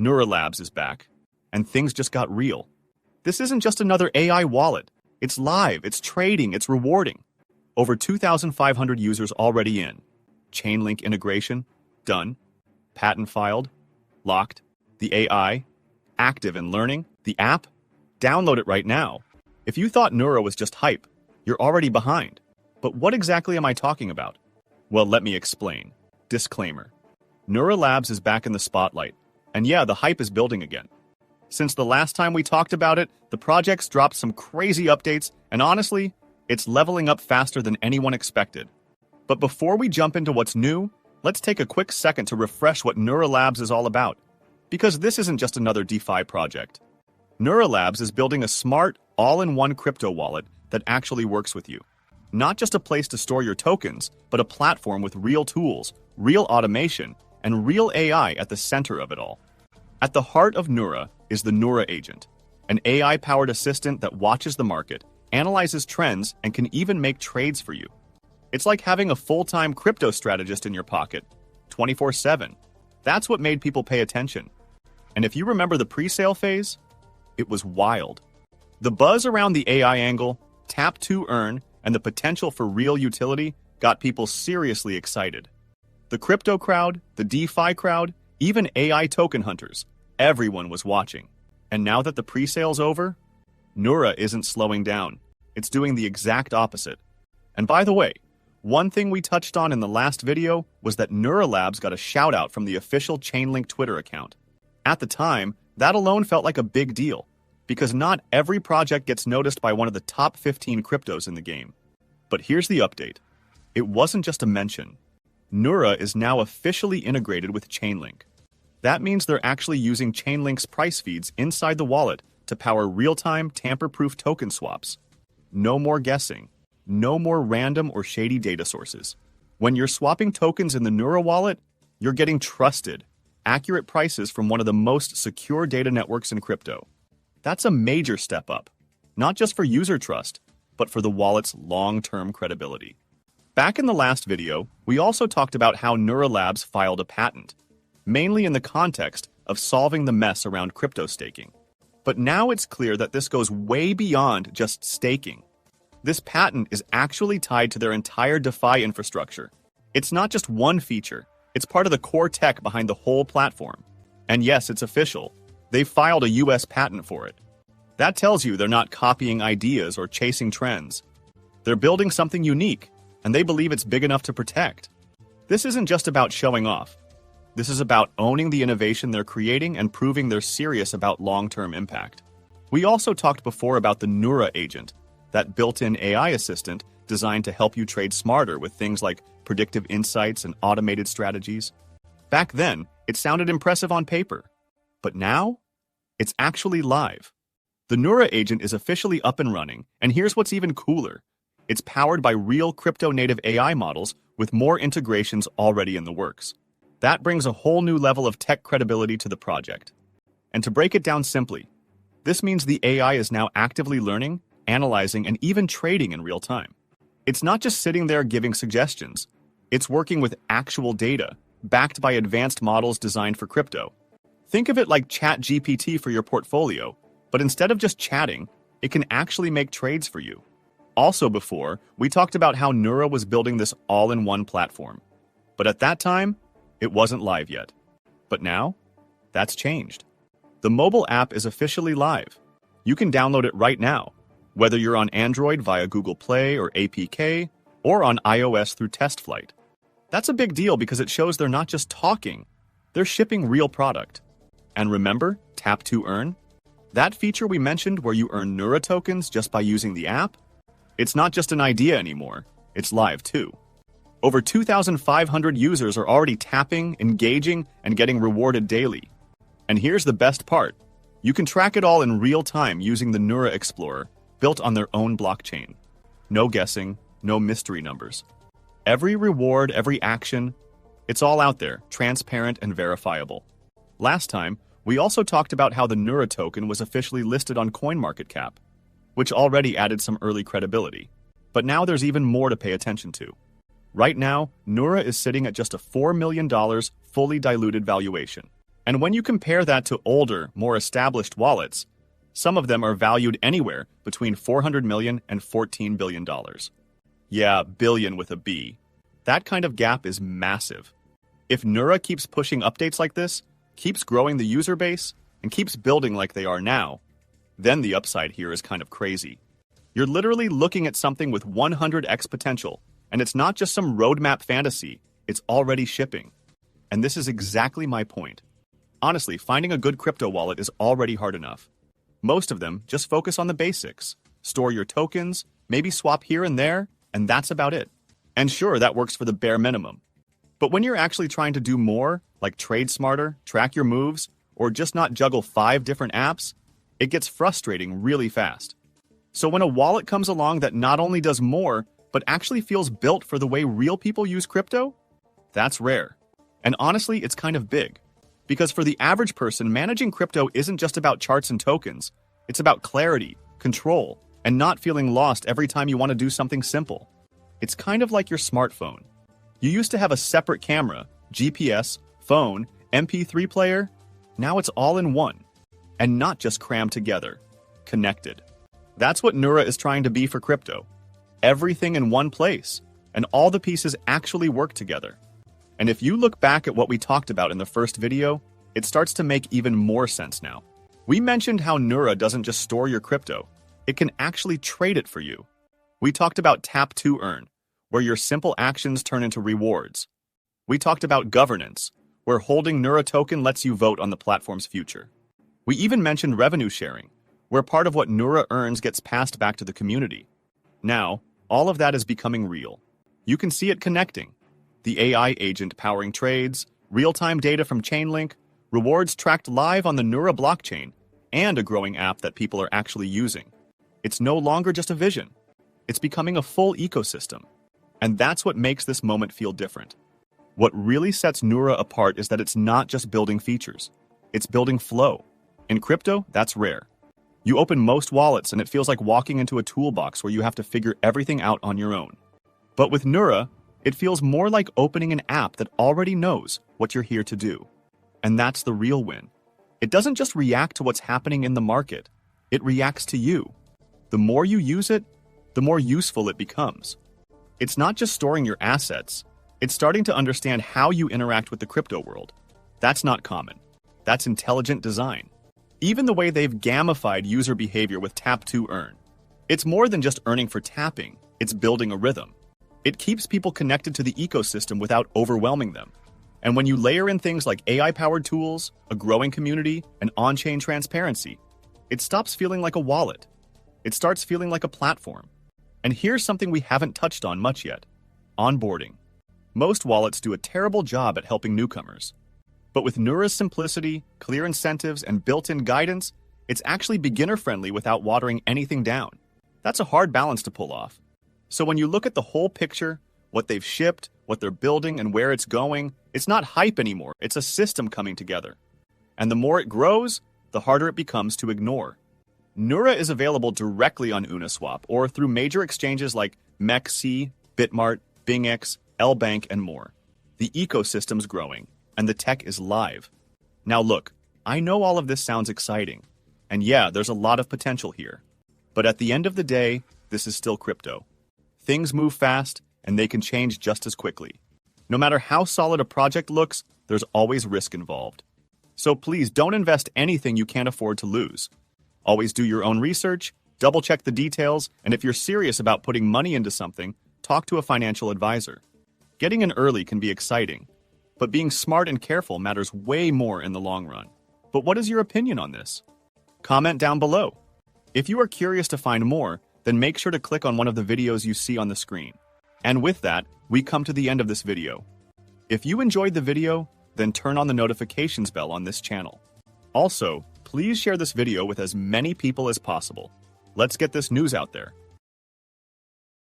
Nura Labs is back, and things just got real. This isn't just another AI wallet. It's live, it's trading, it's rewarding. Over 2,500 users already in. Chainlink integration, done. Patent filed, locked. The AI, active and learning. The app, download it right now. If you thought Nura was just hype, you're already behind. But what exactly am I talking about? Well, let me explain. Disclaimer. Nura Labs is back in the spotlight. And yeah, the hype is building again. Since the last time we talked about it, the project's dropped some crazy updates, and honestly, it's leveling up faster than anyone expected. But before we jump into what's new, let's take a quick second to refresh what Nura Labs is all about. Because this isn't just another DeFi project. Nura Labs is building a smart, all-in-one crypto wallet that actually works with you. Not just a place to store your tokens, but a platform with real tools, real automation, and real AI at the center of it all. At the heart of Nura is the Nura Agent, an AI-powered assistant that watches the market, analyzes trends, and can even make trades for you. It's like having a full-time crypto strategist in your pocket, 24/7. That's what made people pay attention. And if you remember the pre-sale phase, it was wild. The buzz around the AI angle, tap to earn, and the potential for real utility got people seriously excited. The crypto crowd, the DeFi crowd, even AI token hunters, everyone was watching. And now that the pre-sale's over, Nura isn't slowing down. It's doing the exact opposite. And by the way, one thing we touched on in the last video was that Nura Labs got a shout-out from the official Chainlink Twitter account. At the time, that alone felt like a big deal, because not every project gets noticed by one of the top 15 cryptos in the game. But here's the update. It wasn't just a mention. Nura is now officially integrated with Chainlink. That means they're actually using Chainlink's price feeds inside the wallet to power real-time, tamper-proof token swaps. No more guessing. No more random or shady data sources. When you're swapping tokens in the Nura wallet, you're getting trusted, accurate prices from one of the most secure data networks in crypto. That's a major step up, not just for user trust, but for the wallet's long-term credibility. Back in the last video, we also talked about how Nura Labs filed a patent, mainly in the context of solving the mess around crypto staking. But now it's clear that this goes way beyond just staking. This patent is actually tied to their entire DeFi infrastructure. It's not just one feature, it's part of the core tech behind the whole platform. And yes, it's official. They've filed a US patent for it. That tells you they're not copying ideas or chasing trends. They're building something unique, and they believe it's big enough to protect. This isn't just about showing off. This is about owning the innovation they're creating and proving they're serious about long-term impact. We also talked before about the Nura Agent, that built-in AI assistant designed to help you trade smarter with things like predictive insights and automated strategies. Back then, it sounded impressive on paper. But now, it's actually live. The Nura Agent is officially up and running, and here's what's even cooler. It's powered by real crypto-native AI models with more integrations already in the works. That brings a whole new level of tech credibility to the project. And to break it down simply, this means the AI is now actively learning, analyzing, and even trading in real time. It's not just sitting there giving suggestions. It's working with actual data, backed by advanced models designed for crypto. Think of it like ChatGPT for your portfolio, but instead of just chatting, it can actually make trades for you. Also before, we talked about how Nura was building this all-in-one platform. But at that time, it wasn't live yet. But now, that's changed. The mobile app is officially live. You can download it right now, whether you're on Android via Google Play or APK, or on iOS through TestFlight. That's a big deal because it shows they're not just talking, they're shipping real product. And remember, tap to earn? That feature we mentioned where you earn Nura tokens just by using the app? It's not just an idea anymore, it's live too. Over 2,500 users are already tapping, engaging, and getting rewarded daily. And here's the best part. You can track it all in real time using the Nura Explorer, built on their own blockchain. No guessing, no mystery numbers. Every reward, every action, it's all out there, transparent and verifiable. Last time, we also talked about how the Nura token was officially listed on CoinMarketCap, which already added some early credibility. But now there's even more to pay attention to. Right now, Nura is sitting at just a $4 million fully diluted valuation. And when you compare that to older, more established wallets, some of them are valued anywhere between $400 million and $14 billion. Yeah, billion with a B. That kind of gap is massive. If Nura keeps pushing updates like this, keeps growing the user base, and keeps building like they are now, then the upside here is kind of crazy. You're literally looking at something with 100x potential, and it's not just some roadmap fantasy, it's already shipping. And this is exactly my point. Honestly, finding a good crypto wallet is already hard enough. Most of them just focus on the basics. Store your tokens, maybe swap here and there, and that's about it. And sure, that works for the bare minimum. But when you're actually trying to do more, like trade smarter, track your moves, or just not juggle 5 different apps, it gets frustrating really fast. So when a wallet comes along that not only does more, but actually feels built for the way real people use crypto, that's rare. And honestly, it's kind of big. Because for the average person, managing crypto isn't just about charts and tokens. It's about clarity, control, and not feeling lost every time you want to do something simple. It's kind of like your smartphone. You used to have a separate camera, GPS, phone, MP3 player. Now it's all in one. And not just crammed together. Connected. That's what Nura is trying to be for crypto. Everything in one place, and all the pieces actually work together. And if you look back at what we talked about in the first video, it starts to make even more sense now. We mentioned how Nura doesn't just store your crypto, it can actually trade it for you. We talked about tap to earn, where your simple actions turn into rewards. We talked about governance, where holding Nura Token lets you vote on the platform's future. We even mentioned revenue sharing, where part of what Nura earns gets passed back to the community. Now, all of that is becoming real. You can see it connecting. The AI agent powering trades, real-time data from Chainlink, rewards tracked live on the Nura blockchain, and a growing app that people are actually using. It's no longer just a vision. It's becoming a full ecosystem. And that's what makes this moment feel different. What really sets Nura apart is that it's not just building features. It's building flow. In crypto, that's rare. You open most wallets and it feels like walking into a toolbox where you have to figure everything out on your own. But with Nura, it feels more like opening an app that already knows what you're here to do. And that's the real win. It doesn't just react to what's happening in the market. It reacts to you. The more you use it, the more useful it becomes. It's not just storing your assets. It's starting to understand how you interact with the crypto world. That's not common. That's intelligent design. Even the way they've gamified user behavior with tap to earn. It's more than just earning for tapping. It's building a rhythm. It keeps people connected to the ecosystem without overwhelming them. And when you layer in things like AI-powered tools, a growing community, and on-chain transparency, it stops feeling like a wallet. It starts feeling like a platform. And here's something we haven't touched on much yet. Onboarding. Most wallets do a terrible job at helping newcomers. But with Nura's simplicity, clear incentives, and built-in guidance, it's actually beginner-friendly without watering anything down. That's a hard balance to pull off. So when you look at the whole picture, what they've shipped, what they're building, and where it's going, it's not hype anymore, it's a system coming together. And the more it grows, the harder it becomes to ignore. Nura is available directly on Uniswap or through major exchanges like MEXC, Bitmart, BingX, LBank, and more. The ecosystem's growing, and the tech is live. Now look, I know all of this sounds exciting, and yeah, there's a lot of potential here. But at the end of the day, this is still crypto. Things move fast, and they can change just as quickly. No matter how solid a project looks, there's always risk involved. So please don't invest anything you can't afford to lose. Always do your own research, double-check the details, and if you're serious about putting money into something, talk to a financial advisor. Getting in early can be exciting, but being smart and careful matters way more in the long run. But what is your opinion on this? Comment down below. If you are curious to find more, then make sure to click on one of the videos you see on the screen. And with that, we come to the end of this video. If you enjoyed the video, then turn on the notifications bell on this channel. Also, please share this video with as many people as possible. Let's get this news out there.